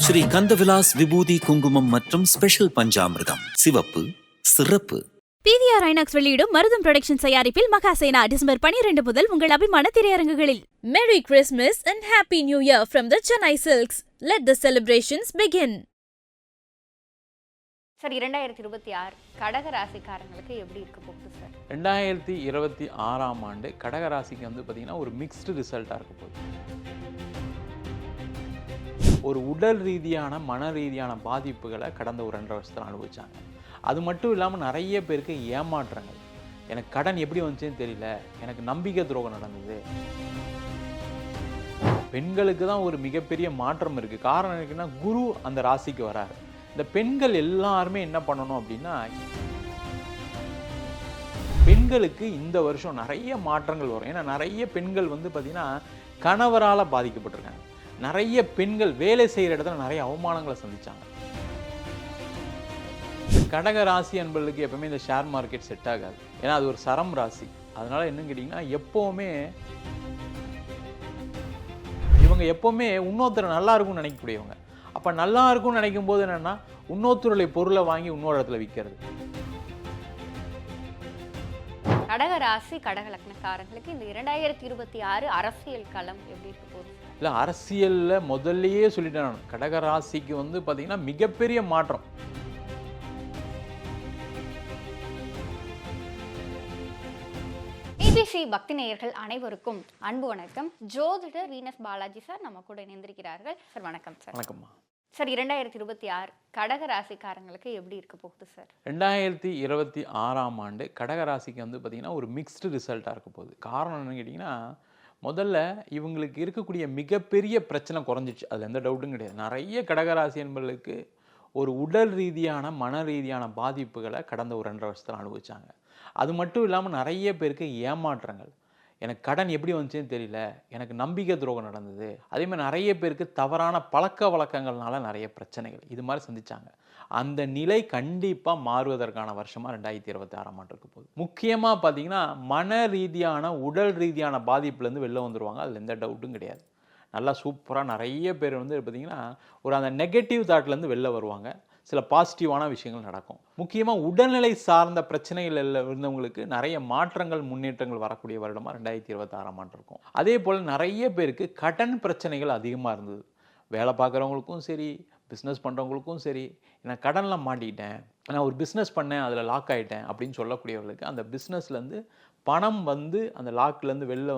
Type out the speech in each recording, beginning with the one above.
ஸ்ரீ கந்தவிலாஸ் விபூதி குங்குமம் மற்றும் ஸ்பெஷல் பஞ்சாமிர்தம் சிவப்பு சிறப்பு. PVR INOX வெளியிடும் மருதம் புரொடக்ஷன் தயாரிப்பில் மகாசேனா டிசம்பர் 12 முதல் உங்கள் அபிமான திரையரங்குகளில். Merry Christmas and Happy New Year from the Chennai Silks. Let the celebrations begin. Sir 2026 கடக ராசிக்காரங்களுக்கு எப்படி இருக்க போகுது சார்? 2026ஆம் ஆண்டு கடக ராசிக்கு பார்த்தீங்கன்னா ஒரு மிக்ஸ்டு ரிசல்ட்டாக இருக்க போகுது. ஒரு உடல் ரீதியான மன ரீதியான பாதிப்புகளை கடந்த ஒரு 2.5 வருஷத்தில் அனுபவிச்சாங்க. அது மட்டும் இல்லாமல் நிறைய பேருக்கு ஏமாற்றங்கள். எனக்கு கடன் எப்படி வந்துச்சுன்னு தெரியல, எனக்கு நம்பிக்கை துரோகம் நடந்தது. பெண்களுக்கு தான் ஒரு மிகப்பெரிய மாற்றம் இருக்குது. காரணம் இருக்குன்னா குரு அந்த ராசிக்கு வராரு. இந்த பெண்கள் எல்லாருமே என்ன பண்ணணும் அப்படின்னா, பெண்களுக்கு இந்த வருஷம் நிறைய மாற்றங்கள் வரும். ஏன்னா நிறைய பெண்கள் பார்த்தீங்கன்னா கணவரால் பாதிக்கப்பட்டிருக்காங்க. நிறைய பெண்கள் வேலை செய்கிற இடத்துல நிறைய அவமானங்களை சந்திச்சாங்க. கடக ராசி என்பவர்களுக்கு எப்பவுமே இந்த ஷேர் மார்க்கெட் செட் ஆகாது. ஏன்னா அது ஒரு சரம் ராசி. அதனால என்னன்னு கேட்டிங்கன்னா, இவங்க எப்போவுமே இன்னொருத்தர் நல்லா இருக்கும்னு நினைக்கக்கூடியவங்க. அப்போ நல்லா இருக்கும்னு நினைக்கும் போது என்னென்னா, இன்னொருத்தருடைய பொருளை வாங்கி இன்னொரு இடத்துல விற்கிறது. கடக ராசி கடக லக்னக்காரங்களுக்கு இந்த 2026 அரசியல் களம் எப்படி இருக்க போகுது? இல்லை, அரசியலில் முதல்லையே சொல்லிட்டேன் நான். கடக ராசிக்கு பார்த்தீங்கன்னா மிகப்பெரிய மாற்றம். பிபிசி பக்தி நேயர்கள் அனைவருக்கும் அன்பு வணக்கம். ஜோதிடர் வீனஸ் பாலாஜி சார் நம்ம கூட இணைந்திருக்கிறார்கள். சார் வணக்கம் சார். வணக்கம்மா. சார் 2026 கடக ராசிக்காரங்களுக்கு எப்படி இருக்க போகுது சார்? 2026ஆம் ஆண்டு கடக ராசிக்கு பார்த்தீங்கன்னா ஒரு மிக்ஸ்டு ரிசல்ட்டாக இருக்க போகுது. காரணம் என்னன்னு கேட்டிங்கன்னா, முதல்ல இவங்களுக்கு இருக்கக்கூடிய மிகப்பெரிய பிரச்சனை குறைஞ்சிச்சு. அதில் எந்த டவுட்டும் கிடையாது. நிறைய கடகராசி என்பவர்களுக்கு ஒரு உடல் ரீதியான மன ரீதியான பாதிப்புகளை கடந்த ஒரு 2.5 வருஷத்தில் அனுபவிச்சாங்க. அது மட்டும் இல்லாமல் நிறைய பேருக்கு ஏமாற்றங்கள். எனக்கு கடன் எப்படி வந்துச்சுன்னு தெரியல, எனக்கு நம்பிக்கை துரோகம் நடந்தது. அதே மாதிரி நிறைய பேருக்கு தவறான பழக்க வழக்கங்கள்னால நிறைய பிரச்சனைகள் இது மாதிரி சந்திச்சாங்க. அந்த நிலை கண்டிப்பாக மாறுவதற்கான வருஷமாக 2026ஆம் ஆண்டு இருக்க போகுது. முக்கியமாக பார்த்தீங்கன்னா, மன ரீதியான உடல் ரீதியான பாதிப்புலேருந்து வெளில வந்துடுவாங்க. அதில் எந்த டவுட்டும் கிடையாது. நல்லா சூப்பராக நிறைய பேர் பார்த்திங்கன்னா ஒரு அந்த நெகட்டிவ் தாட்லேருந்து வெளில வருவாங்க. சில பாசிட்டிவான விஷயங்கள் நடக்கும். முக்கியமாக உடல்நிலை சார்ந்த பிரச்சனைகள் இருந்தவங்களுக்கு நிறைய மாற்றங்கள் முன்னேற்றங்கள் வரக்கூடிய வருடமாக 2026ஆம் ஆண்டு இருக்கும். அதே போல் நிறைய பேருக்கு கடன் பிரச்சனைகள் அதிகமாக இருந்தது. வேலை பார்க்குறவங்களுக்கும் சரி, பிஸ்னஸ் பண்ணுறவங்களுக்கும் சரி, நான் கடனில் மாட்டிக்கிட்டேன், நான் ஒரு பிஸ்னஸ் பண்ணேன், அதில் லாக் ஆகிட்டேன் அப்படின்னு சொல்லக்கூடியவர்களுக்கு அந்த பிஸ்னஸ்லேருந்து பணம் அந்த லாக்லேருந்து வெளில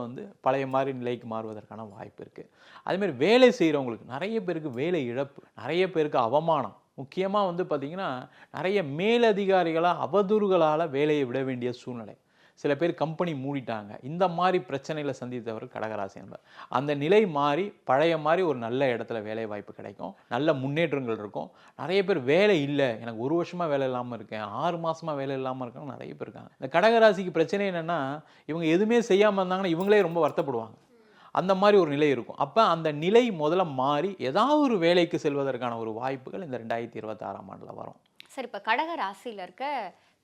பழைய மாதிரி நிலைக்கு மாறுவதற்கான வாய்ப்பு இருக்குது. அதேமாதிரி வேலை செய்கிறவங்களுக்கு நிறைய பேருக்கு வேலை இழப்பு, நிறைய பேருக்கு அவமானம். முக்கியமாக பார்த்திங்கன்னா நிறைய மேலதிகாரிகளாக அவதூறுகளால் வேலையை விட வேண்டிய சூழ்நிலை. சில பேர் கம்பெனி மூடிட்டாங்க. இந்த மாதிரி பிரச்சனைகளை சந்தித்தவர்கள் கடகராசி என்பவர். அந்த நிலை மாறி பழைய மாதிரி ஒரு நல்ல இடத்துல வேலை வாய்ப்பு கிடைக்கும், நல்ல முன்னேற்றங்கள் இருக்கும். நிறைய பேர் வேலை இல்லை, எனக்கு 1 வருஷமாக வேலை இல்லாமல் இருக்கேன், 6 மாதமாக வேலை இல்லாமல் இருக்காங்க, நிறைய பேர் இருக்காங்க. இந்த கடகராசிக்கு பிரச்சனை என்னென்னா, இவங்க எதுவுமே செய்யாமல் இருந்தாங்கன்னா இவங்களே ரொம்ப வருத்தப்படுவாங்க. அந்த மாதிரி ஒரு நிலை இருக்கும். அப்போ அந்த நிலை முதல்ல மாறி ஏதாவது ஒரு வேலைக்கு செல்வதற்கான ஒரு வாய்ப்புகள் இந்த 2026ஆம் ஆண்டில் வரும். சார், இப்போ கடக ராசியில் இருக்க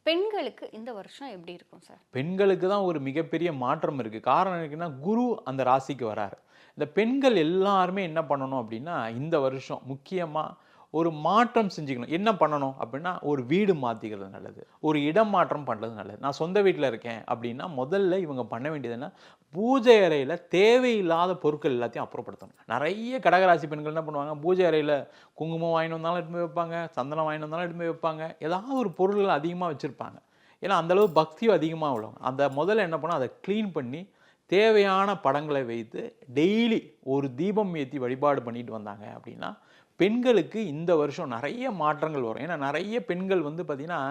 பெண்களுக்கு இந்த வருஷம் எப்படி இருக்கும் சார்? பெண்களுக்கு தான் ஒரு மிகப்பெரிய மாற்றம் இருக்குது. காரணம் இருக்குன்னா, குரு அந்த ராசிக்கு வராரு. இந்த பெண்கள் எல்லாருமே என்ன பண்ணணும் அப்படின்னா, இந்த வருஷம் முக்கியமாக ஒரு மாற்றம் செஞ்சுக்கணும். என்ன பண்ணணும் அப்படின்னா, ஒரு வீடு மாற்றிக்கிறது நல்லது, ஒரு இடம் மாற்றம் பண்ணுறது நல்லது. நான் சொந்த வீட்டில் இருக்கேன் அப்படின்னா முதல்ல இவங்க பண்ண வேண்டியது என்ன, பூஜை அறையில் தேவையில்லாத பொருட்கள் எல்லாத்தையும் அப்புறப்படுத்தணும். நிறைய கடகராசி பெண்கள் என்ன பண்ணுவாங்க, பூஜை அறையில் குங்குமம் வாங்கிட்டு வந்தாலும் எடுத்து போய் வைப்பாங்க, சந்தனம் வாங்கிட்டு வந்தாலும் எடுத்து போய் வைப்பாங்க, ஏதாவது ஒரு பொருள்கள் அதிகமாக வச்சுருப்பாங்க. ஏன்னா அந்தளவு பக்தியும் அதிகமாக உள்ளவங்க. அந்த முதல்ல என்ன பண்ணால் அதை க்ளீன் பண்ணி தேவையான படங்களை வைத்து டெய்லி ஒரு தீபம் ஏற்றி வழிபாடு பண்ணிட்டு வந்தாங்க அப்படின்னா பெண்களுக்கு இந்த வருஷம் நிறைய மாற்றங்கள் வரும். ஏன்னா நிறைய பெண்கள் பார்த்திங்கன்னா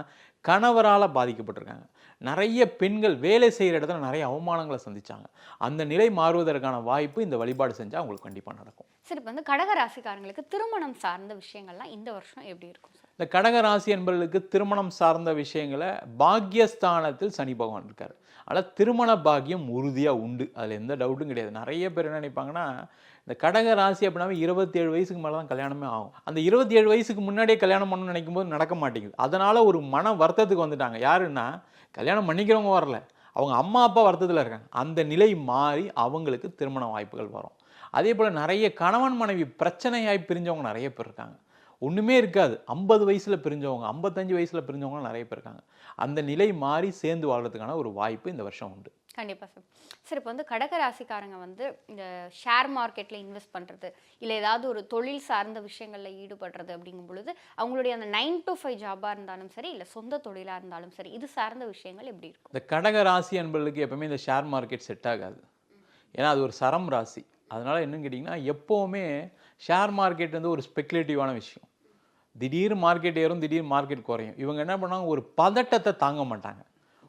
கணவரால் பாதிக்கப்பட்டிருக்காங்க. நிறைய பெண்கள் வேலை செய்கிற இடத்துல நிறைய அவமானங்களை சந்திச்சாங்க. அந்த நிலை மாறுவதற்கான வாய்ப்பு இந்த வழிபாடு செஞ்சால் அவங்களுக்கு கண்டிப்பாக நடக்கும். சரி, இப்போ கடக ராசிக்காரங்களுக்கு திருமணம் சார்ந்த விஷயங்கள்லாம் இந்த வருஷம் எப்படி இருக்கும் சார்? இந்த கடக ராசி என்பவர்களுக்கு திருமணம் சார்ந்த விஷயங்களை பாக்யஸ்தானத்தில் சனி பகவான் இருக்கார். ஆனால் திருமண பாக்கியம் உறுதியாக உண்டு, அதில் எந்த டவுட்டும் கிடையாது. நிறைய பேர் என்ன நினைப்பாங்கன்னா, இந்த கடக ராசி அப்படின்னாவே 27 வயசுக்கு மேலே தான் கல்யாணமே ஆகும். அந்த 27 வயசுக்கு முன்னாடியே கல்யாணம் பண்ணணும்னு நினைக்கும் போது நடக்க மாட்டேங்குது. அதனால் ஒரு மன வருத்தத்துக்கு வந்துட்டாங்க. யாருன்னா, கல்யாணம் பண்ணிக்கிறவங்க வரல, அவங்க அம்மா அப்பா வருத்தத்தில் இருக்காங்க. அந்த நிலை மாறி அவங்களுக்கு திருமண வாய்ப்புகள் வரும். அதே போல் நிறைய கணவன் மனைவி பிரச்சனையாய் பிரிஞ்சவங்க நிறைய பேர் இருக்காங்க. ஒன்றுமே இருக்காது, 50 வயசில் பிரிஞ்சவங்க, 55 வயசில் பிரிஞ்சவங்க நிறைய பேர் இருக்காங்க. அந்த நிலை மாறி சேர்ந்து வாழ்றதுக்கான ஒரு வாய்ப்பு இந்த வருஷம் உண்டு. கண்டிப்பாக சார். சார் இப்போ வந்து கடகராசிக்காரங்க வந்து இந்த ஷேர் மார்க்கெட்டில் இன்வெஸ்ட் பண்ணுறது இல்லை ஏதாவது ஒரு தொழில் சார்ந்த விஷயங்களில் ஈடுபடுறது அப்படிங்கும் பொழுது அவங்களுடைய அந்த 9 to 5 ஜாபாக இருந்தாலும் சரி இல்லை சொந்த தொழிலாக இருந்தாலும் சரி இது சார்ந்த விஷயங்கள் எப்படி இருக்கும்? இந்த கடகராசி என்பவர்களுக்கு எப்பவுமே இந்த ஷேர் மார்க்கெட் செட் ஆகாது. ஏன்னா அது ஒரு சரம் ராசி. அதனால் என்னன்னு கேட்டிங்கன்னா எப்போவுமே ஷேர் மார்க்கெட் வந்து ஒரு ஸ்பெக்குலேட்டிவான விஷயம். திடீர் மார்க்கெட் ஏறும், திடீர் மார்க்கெட் குறையும். இவங்க என்ன பண்ணாங்க, ஒரு பதட்டத்தை தாங்க மாட்டாங்க.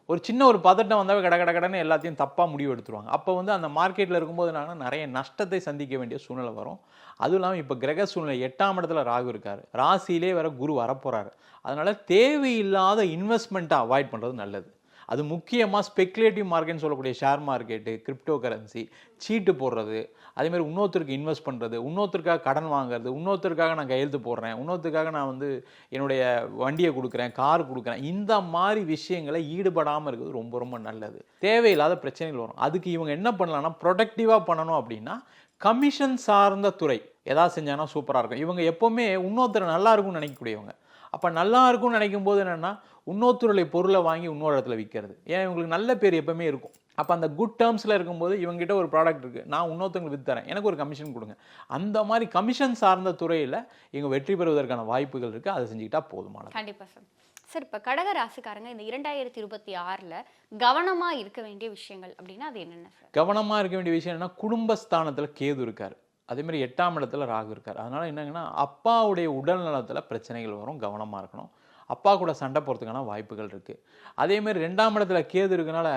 ஒரு சின்ன ஒரு பதட்டம் வந்தாவே கடன்னு எல்லாத்தையும் தப்பாக முடிவு எடுத்துருவாங்க. அப்போ வந்து அந்த மார்க்கெட்டில் இருக்கும்போது நாங்கள் நிறைய நஷ்டத்தை சந்திக்க வேண்டிய சூழ்நிலை வரும். அதுவும் இல்லாமல் இப்போ கிரக சூழ்நிலை 8ஆம் இடத்துல ராகு இருக்கார், ராசியிலே வேற குரு வரப்போகிறாரு. அதனால் தேவையில்லாத இன்வெஸ்ட்மெண்ட்டை அவாய்ட் பண்ணுறது நல்லது. அது முக்கியமாக ஸ்பெக்குலேட்டிவ் மார்க்கெட்னு சொல்லக்கூடிய ஷேர் மார்க்கெட்டு, கிரிப்டோ கரன்சி, சீட்டு போடுறது, அதேமாதிரி இன்னொருத்தருக்கு இன்வெஸ்ட் பண்ணுறது, இன்னொருத்தருக்காக கடன் வாங்குறது, இன்னொருத்தருக்காக நான் கையெழுத்து போடுறேன், இன்னொருத்தருக்காக நான் வந்து என்னுடைய வண்டியை கொடுக்குறேன், கார் கொடுக்குறேன், இந்த மாதிரி விஷயங்களை ஈடுபடாமல் இருக்கிறது ரொம்ப ரொம்ப நல்லது. தேவையில்லாத பிரச்சனைகள் வரும். அதுக்கு இவங்க என்ன பண்ணலாம்னா ப்ரொடக்டிவாக பண்ணணும். அப்படின்னா கமிஷன் சார்ந்த துறை எதாவது செஞ்சாங்கன்னா சூப்பராக இருக்கும். இவங்க எப்போவுமே இன்னொருத்தர் நல்லா இருக்கும்னு நினைக்கக்கூடியவங்க. அப்போ நல்லா இருக்கும்னு நினைக்கும் போது என்னென்னா இன்னொருத்தருடைய பொருளை வாங்கி இன்னொரு இடத்துல விற்கிறது. ஏன்னா இவங்களுக்கு நல்ல பேர் எப்பவுமே இருக்கும். அப்போ அந்த குட் டேர்ம்ஸில் இருக்கும்போது இவங்ககிட்ட ஒரு ப்ராடக்ட் இருக்குது, நான் இன்னொருத்தவங்களுக்கு விற்றுறேன், எனக்கு ஒரு கமிஷன் கொடுங்க. அந்த மாதிரி கமிஷன் சார்ந்த துறையில் இவங்க வெற்றி பெறுவதற்கான வாய்ப்புகள் இருக்குது. அதை செஞ்சுக்கிட்டா போதுமானது. கண்டிப்பாக சார். சார் இப்போ கடக ராசிக்காரங்க இந்த 2026 கவனமாக இருக்க வேண்டிய விஷயங்கள் அப்படின்னா அது என்னென்ன சார்? கவனமாக இருக்க வேண்டிய விஷயம் என்னன்னா, குடும்பஸ்தானத்தில் கேது இருக்கார், அதேமாதிரி 8ஆம் இடத்துல ராகு இருக்கார். அதனால் என்னங்கன்னா அப்பாவுடைய உடல் நலத்தில் பிரச்சனைகள் வரும், கவனமாக இருக்கணும். அப்பா கூட சண்டை போகிறதுக்கான வாய்ப்புகள் இருக்குது. அதேமாதிரி 2ஆம் இடத்துல கேது இருக்கனால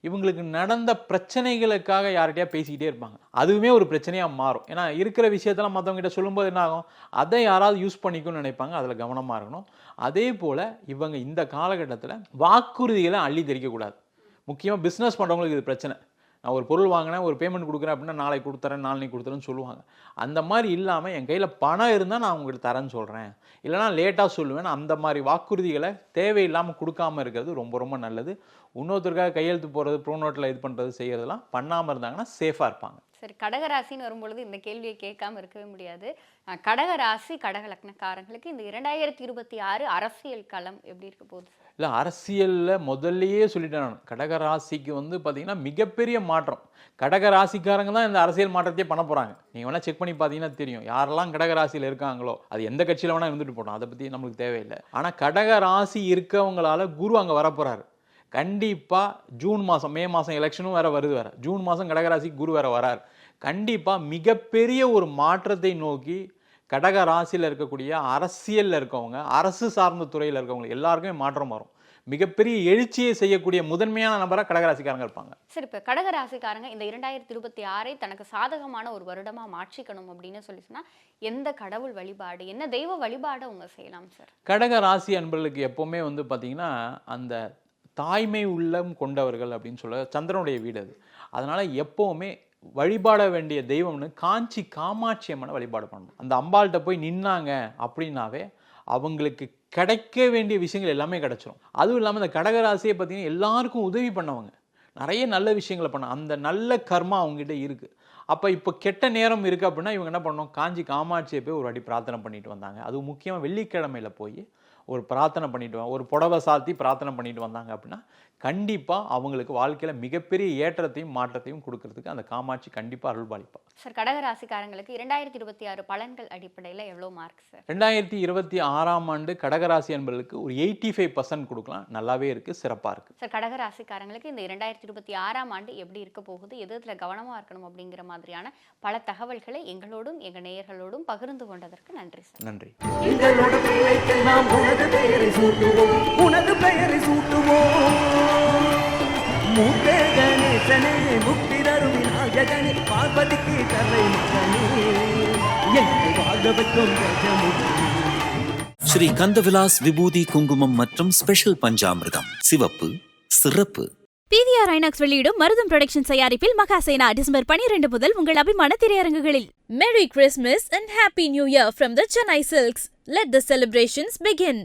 இவங்களுக்கு நடந்த பிரச்சனைகளுக்காக யார்கிட்டயா பேசிக்கிட்டே இருப்பாங்க. அதுவுமே ஒரு பிரச்சனையாக மாறும். ஏன்னா இருக்கிற விஷயத்தெல்லாம் மற்றவங்ககிட்ட சொல்லும்போது என்ன ஆகும், அதை யாராவது யூஸ் பண்ணிக்கணும்னு நினைப்பாங்க. அதில் கவனமாக இருக்கணும். அதே போல் இவங்க இந்த காலகட்டத்தில் வாக்குறுதிகளை அள்ளி தெரிக்கக்கூடாது. முக்கியமாக பிஸ்னஸ் பண்ணுறவங்களுக்கு இது பிரச்சனை. நான் ஒரு பொருள் வாங்கினேன், ஒரு பேமெண்ட் கொடுக்குறேன் அப்படின்னா நாளைக்கு கொடுத்துறேன், நாளைக்கு கொடுத்துறேன்னு சொல்லுவாங்க. அந்த மாதிரி இல்லாமல் என் கையில் பணம் இருந்தால் நான் உங்கள்கிட்ட தரேன்னு சொல்கிறேன், இல்லைனா லேட்டாக சொல்லுவேன். அந்த மாதிரி வாக்குறுதிகளை தேவையில்லாமல் கொடுக்காமல் இருக்கிறது ரொம்ப ரொம்ப நல்லது. இன்னொருத்தருக்காக கையெழுத்து போகிறது, ப்ரோனோட்டில் இது பண்ணுறது, செய்கிறதெல்லாம் பண்ணாமல் இருந்தாங்கன்னா சேஃபாக இருப்பாங்க. சரி, கடகராசின்னு வரும்பொழுது இந்த கேள்வியை கேட்காம இருக்கவே முடியாது. கடகராசி கடக லக்னக்காரங்களுக்கு இந்த 2026 அரசியல் களம் எப்படி இருக்க போகுது? இல்லை, அரசியலில் முதல்லையே சொல்லிட்டேன் நான், கடகராசிக்கு வந்து பார்த்தீங்கன்னா மிகப்பெரிய மாற்றம். கடகராசிக்காரங்க தான் இந்த அரசியல் மாற்றத்தையே பண்ண போகிறாங்க. நீங்கள் வேணால் செக் பண்ணி பார்த்தீங்கன்னா தெரியும், யாரெல்லாம் கடகராசியில் இருக்காங்களோ அது எந்த கட்சியில் வேணால் இருந்துட்டு போட்டோம், அதை பற்றி நம்மளுக்கு தேவையில்லை. ஆனால் கடகராசி இருக்கவங்களால குரு அங்கே வரப்போகிறாரு. கண்டிப்பாக ஜூன் மாதம், மே மாதம் எலெக்ஷனும் வேறு வருது, வேறு ஜூன் மாதம் கடகராசிக்கு குரு வேறு வரார். கண்டிப்பாக மிகப்பெரிய ஒரு மாற்றத்தை நோக்கி கடக ராசியில் இருக்கக்கூடிய அரசியலில் இருக்கவங்க, அரசு சார்ந்த துறையில் இருக்கவங்க எல்லாருக்குமே மாற்றம் வரும். மிகப்பெரிய எழுச்சியை செய்யக்கூடிய முதன்மையான நபராக கடகராசிக்காரங்க இருப்பாங்க. சரி, இப்போ கடகராசிக்காரங்க இந்த 2026 தனக்கு சாதகமான ஒரு வருடமாக மாற்றிக்கணும் அப்படின்னு சொன்னா எந்த கடவுள் வழிபாடு, என்ன தெய்வ வழிபாடு அவங்க செய்யலாம் சார்? கடகராசி அன்பர்களுக்கு எப்போவுமே வந்து பார்த்தீங்கன்னா அந்த தாய்மை உள்ளம் கொண்டவர்கள் அப்படின்னு சொல்ல சந்திரனுடைய வீடு அது. அதனால் எப்போவுமே வழிபாட வேண்டிய தெய்வம்னு காஞ்சி காமாட்சி அம்மனை வழிபாடு பண்ணணும். அந்த அம்பாள்கிட்ட போய் நின்னாங்க அப்படின்னாவே அவங்களுக்கு கிடைக்க வேண்டிய விஷயங்கள் எல்லாமே கிடைச்சிரும். அதுவும் இல்லாமல் இந்த கடகராசியை பார்த்தீங்கன்னா எல்லாருக்கும் உதவி பண்ணவங்க, நிறைய நல்ல விஷயங்களை பண்ண அந்த நல்ல கர்மா அவங்ககிட்ட இருக்குது. அப்போ இப்போ கெட்ட நேரம் இருக்குது அப்படின்னா இவங்க என்ன பண்ணணும், காஞ்சி காமாட்சியை போய் ஒரு வாட்டி பிரார்த்தனை பண்ணிட்டு வந்தாங்க. அதுவும் முக்கியமாக வெள்ளிக்கிழமையில் போய் ஒரு பிரார்த்தனை பண்ணிட்டு ஒரு புடவை சாத்தி பிரார்த்தனை பண்ணிட்டு வந்தாங்க அப்படின்னா கண்டிப்பாக அவங்களுக்கு வாழ்க்கையில் மிகப்பெரிய ஏற்றத்தையும் மாற்றத்தையும் கொடுக்கறதுக்கு அந்த காமாட்சி கண்டிப்பாக அருள் பாலிப்பார். சார், கடகராசிக்காரங்களுக்கு 2026 பலன்கள் அடிப்படையில் எவ்வளோ மார்க் சார்? 2026 கடகராசி என்பவர்களுக்கு ஒரு 85% கொடுக்கலாம். நல்லாவே இருக்குது, சிறப்பாக இருக்குது. சார், கடகராசிக்காரங்களுக்கு இந்த 2026 எப்படி இருக்க போகுது, எதில் கவனமாக இருக்கணும் அப்படிங்கிற மாதிரியான பல தகவல்களை எங்களோடும் எங்கள் நேயர்களோடும் பகிர்ந்து கொண்டதற்கு நன்றி சார். நன்றி. உனது பெயரை சூட்டுவோம், மூத்தே கணேசனே, முக்தி தரும் விநாயகனே, பார்வதிக்கு தலை மகனே, என்னை வாழ வைக்கும் கஜமுகனே. ஸ்ரீ கந்தவிலாஸ் விபூதி குங்குமம் மற்றும் ஸ்பெஷல் பஞ்சாமிர்தம் சிவப்பு சிறப்பு. PVR INOX வெளியிடும் மருதம் புரொடக்ஷன் தயாரிப்பில் மகாசேனா டிசம்பர் 12 முதல் உங்கள் அபிமான திரையரங்குகளில். Merry Christmas and Happy New Year from the Chennai Silks. Let the celebrations begin.